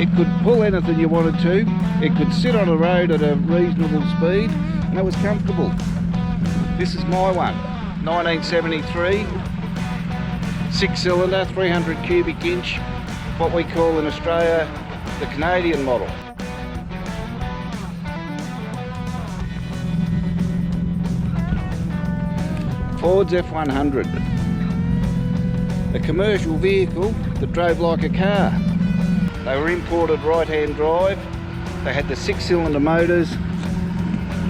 It could pull anything you wanted to. It could sit on a road at a reasonable speed, and it was comfortable. This is my one, 1973, 6-cylinder, 300 cubic inch, what we call in Australia the Canadian model. Ford's F100, a commercial vehicle that drove like a car. They were imported right-hand drive. They had the 6-cylinder motors,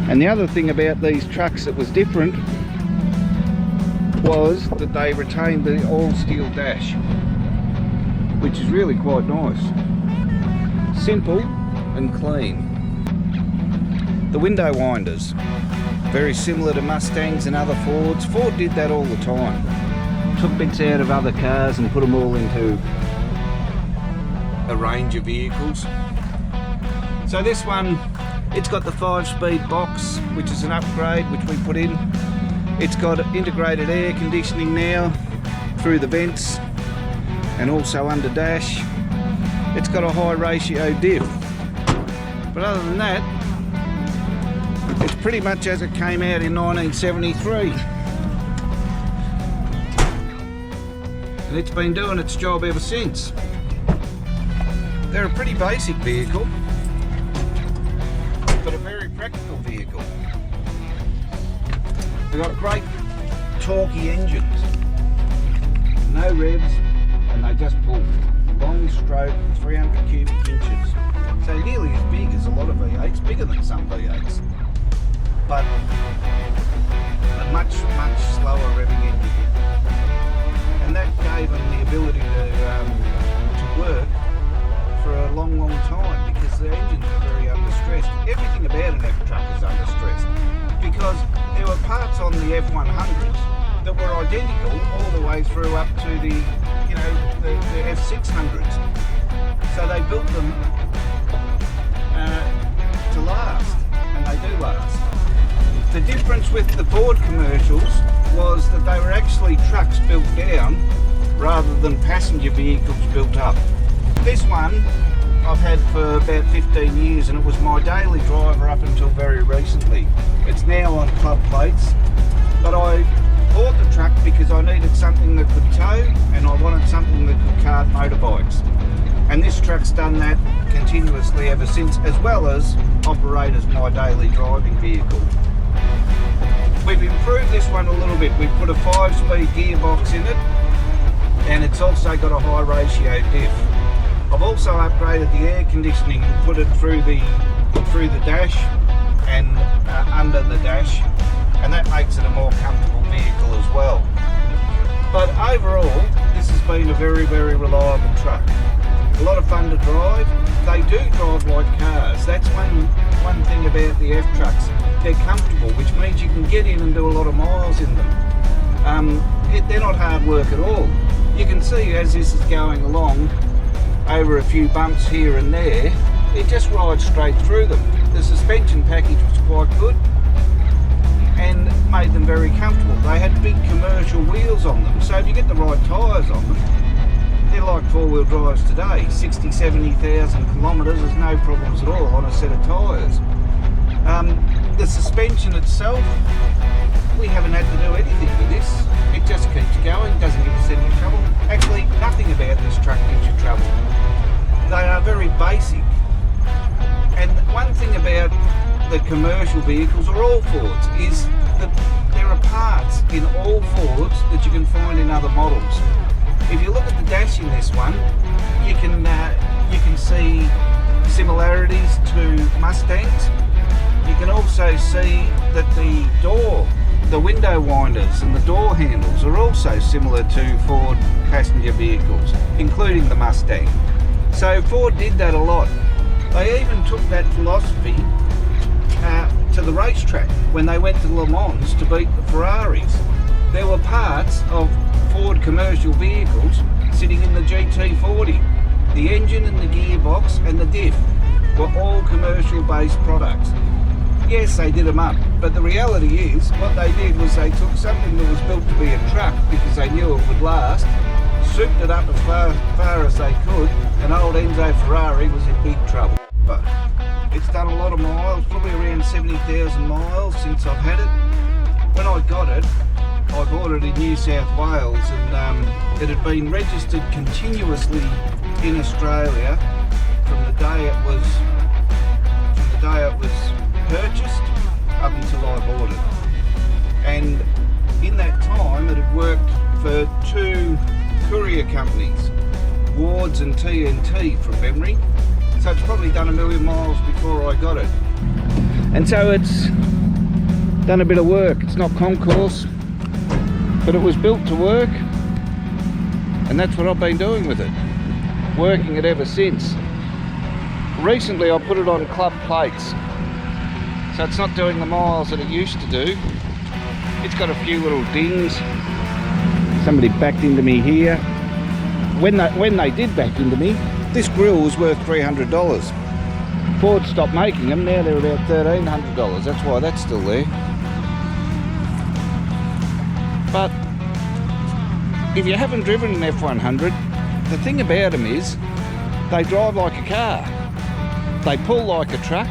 and the other thing about these trucks that was different was that they retained the all-steel dash, which is really quite nice. Simple and clean. The window winders, very similar to Mustangs and other Fords. Ford did that all the time. Took bits out of other cars and put them all into a range of vehicles. So this one, it's got the 5-speed box, which is an upgrade which we put in. It's got integrated air conditioning now through the vents and also under dash. It's got a high ratio diff. But other than that, it's pretty much as it came out in 1973. And it's been doing its job ever since. They're a pretty basic vehicle, but a very practical vehicle. They've got great torquey engines, no revs, and they just pull. Long stroke, 300 cubic inches. So nearly as big as a lot of V8s, bigger than some V8s. But a much slower revving engine. And that gave them the ability to work for a long time, because the engines are very understressed. Everything about an F truck is understressed, because there were parts on the F100s that were identical all the way through up to the F600s. So they built them to last, and they do last. The difference with the Ford commercials was that they were actually trucks built down rather than passenger vehicles built up. This one I've had for about 15 years, and it was my daily driver up until very recently. It's now on club plates, but I bought the truck because I needed something that could tow, and I wanted something that could cart motorbikes. And this truck's done that continuously ever since, as well as operate as my daily driving vehicle. We've improved this one a little bit. We've put a 5-speed gearbox in it, and it's also got a high ratio diff. I've also upgraded the air conditioning and put it through the dash and under the dash, and that makes it a more comfortable vehicle as well. But overall, this has been a very reliable truck. A lot of fun to drive. They do drive like cars. That's one thing about the F trucks. They're comfortable, which means you can get in and do a lot of miles in them. They're not hard work at all. You can see as this is going along, over a few bumps here and there, it just rides straight through them. The suspension package was quite good and made them very comfortable. They had big commercial wheels on them, so if you get the right tyres on them, they're like 4-wheel drives today. 60,000-70,000 kilometres, there's no problems at all on a set of tyres. The suspension itself, we haven't had to do anything with this. It just keeps going, doesn't give us any trouble. Actually, nothing about this truck gives you trouble. They are very basic. And one thing about the commercial vehicles, or all Fords, is that there are parts in all Fords that you can find in other models. If you look at the dash in this one, you can see similarities to Mustangs. You can also see that the window winders and the door handles are also similar to Ford passenger vehicles, including the Mustang. So Ford did that a lot. They even took that philosophy to the racetrack when they went to Le Mans to beat the Ferraris. There were parts of Ford commercial vehicles sitting in the GT40. The engine and the gearbox and the diff were all commercial based products. Yes, they did them up, but the reality is what they did was they took something that was built to be a truck because they knew it would last, souped it up as far as they could, and old Enzo Ferrari was in big trouble. But it's done a lot of miles, probably around 70,000 miles since I've had it. When I got it, I bought it in New South Wales, and it had been registered continuously in Australia from the day it was purchased up until I bought it. And in that time, it had worked for 2 courier companies, Wards and TNT from memory. So it's probably done 1 million miles before I got it. And so it's done a bit of work. It's not concourse, but it was built to work, and that's what I've been doing with it, working it ever since. Recently I put it on club plates, so it's not doing the miles that it used to do. It's got a few little dings. Somebody backed into me here. When they did back into me, this grill was worth $300. Ford stopped making them, now they're about $1,300. That's why that's still there. But if you haven't driven an F100, the thing about them is they drive like a car. They pull like a truck,